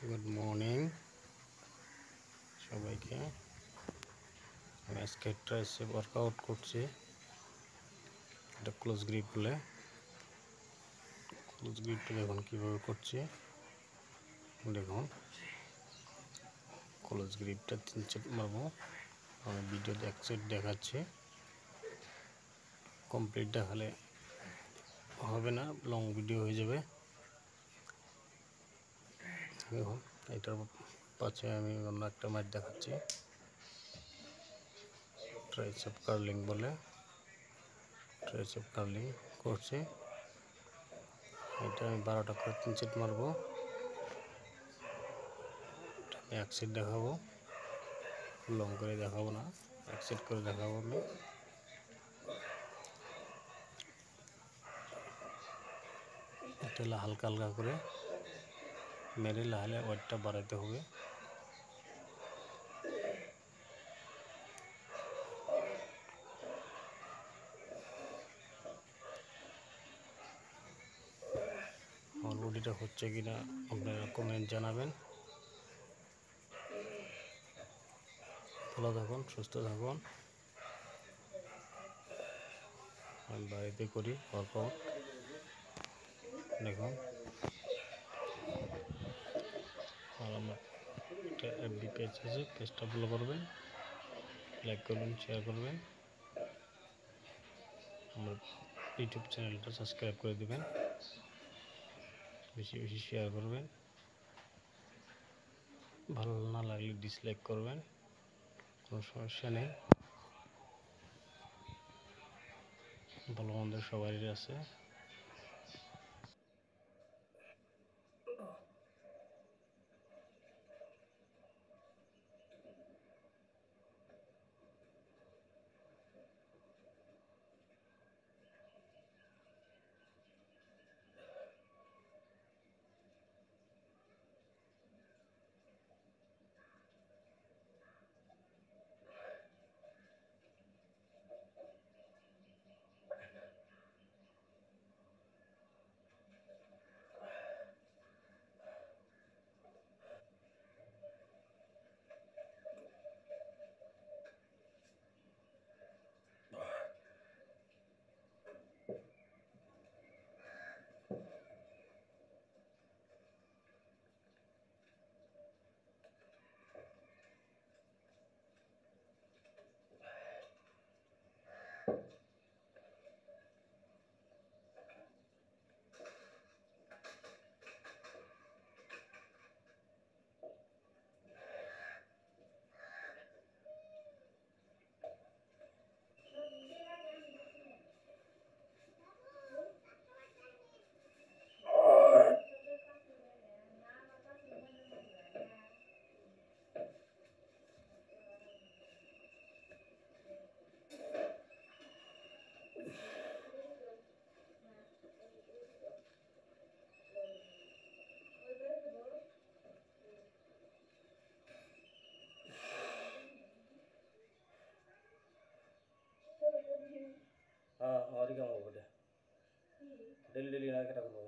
Good morning সবাইকে। আমি আজকে ট্রাইসেপ ওয়ার্কআউট করছি। এটা ক্লোজ গ্রিপ বলে। ক্লোজ গ্রিপটা দেখুন কীভাবে করছি। দেখুন ক্লোজ গ্রিপটা 3 সেট মারবো। আমি ভিডিওতে 1 সেট দেখাচ্ছি, কমপ্লিট দেখালে হবে না, লং ভিডিও হয়ে যাবে। দেখুন এটার পাশে আমি অন্য একটা ম্যাট দেখাচ্ছি, ট্রাইসেপ কার্লিং বলে। ট্রাইসেপ কার্লিং করছি। এটা আমি 12টা করে 3 সেট মারবো। আমি 1 সেট দেখাবো, লং করে দেখাবো না, 1 সেট করে দেখাবো আমি। এটা হালকা হালকা করে মেরে লাহলে ওয়েটটা বাড়াতে হবে। আমার বডিটা হচ্ছে কিনা আপনারা কমেন্ট জানাবেন। ভালো থাকুন, সুস্থ থাকুন। আমি বাড়িতে করি ওয়ার্কআউট। দেখুন আর আমার একটা এফবি পেজ আছে, পেজটা ফলো করবেন, লাইক করবেন, শেয়ার করবেন। আমার ইউটিউব চ্যানেলটা সাবস্ক্রাইব করে দেবেন, বেশি বেশি শেয়ার করবেন। ভালো না লাগলে ডিসলাইক করবেন, কোনো সমস্যা নেই। ভালো মন্দ সবারই আছে। और क्या डेली डेली ना क्या करो